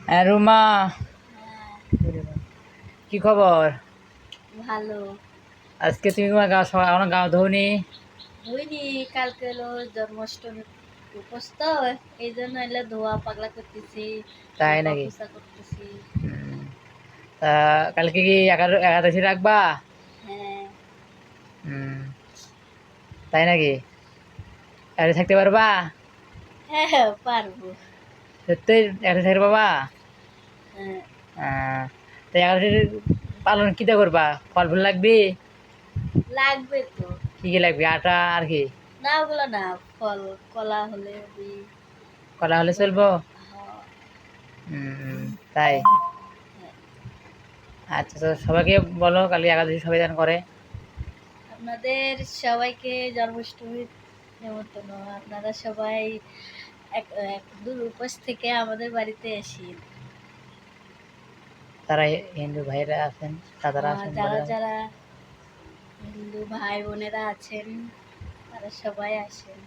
হ্যাঁ রুমা, হ্যাঁ, কি খবর? ভালো। আজকে তুমি তোমার গাও সকাল আমার গাও ধোনি। ধুইনি, কালকে হলো জন্মাষ্টমী উপোস তো, এই জন্য এলে ধোয়া পাগলা করতেছি, তাই লিপা নাকি? পোছা করতেছি। হুম, তা কালকে কি একাদশী রাখবা? হ্যাঁ। হুম, তাই নাকি? একাদশী থাকতে পারবা? হ্যাঁ হ্যাঁ, পারবো। সত্যি একাদশী থাকতে পারবা? হ্যাঁ। তো একাদশী পালন কিটা করবা? ফল ফুল লাগবে? লাগবে তো। কি কি লাগবে? আটা আর কি? না, ওগুলো না, ফল কলা হলে দিই। কলা হলে তারপর চলবো? হ্যাঁ, তাই? হ্যাঁ। আচ্ছা, তো সবাইকে বলো কালকে একাদশী সবাই যেন করে। আপনাদের সবাইকে জন্মাষ্টমীর নেমন্তন্ন। আপনারা সবাই এক এক দূর উপোস থেকে আমাদের বাড়িতে আসেন। তারা হিন্দু ভাইরা আছেন, তারা আসেন বলে যারা দাও। যারা হিন্দু ভাই বোনেরা আছেন, তারা সবাই আসেন।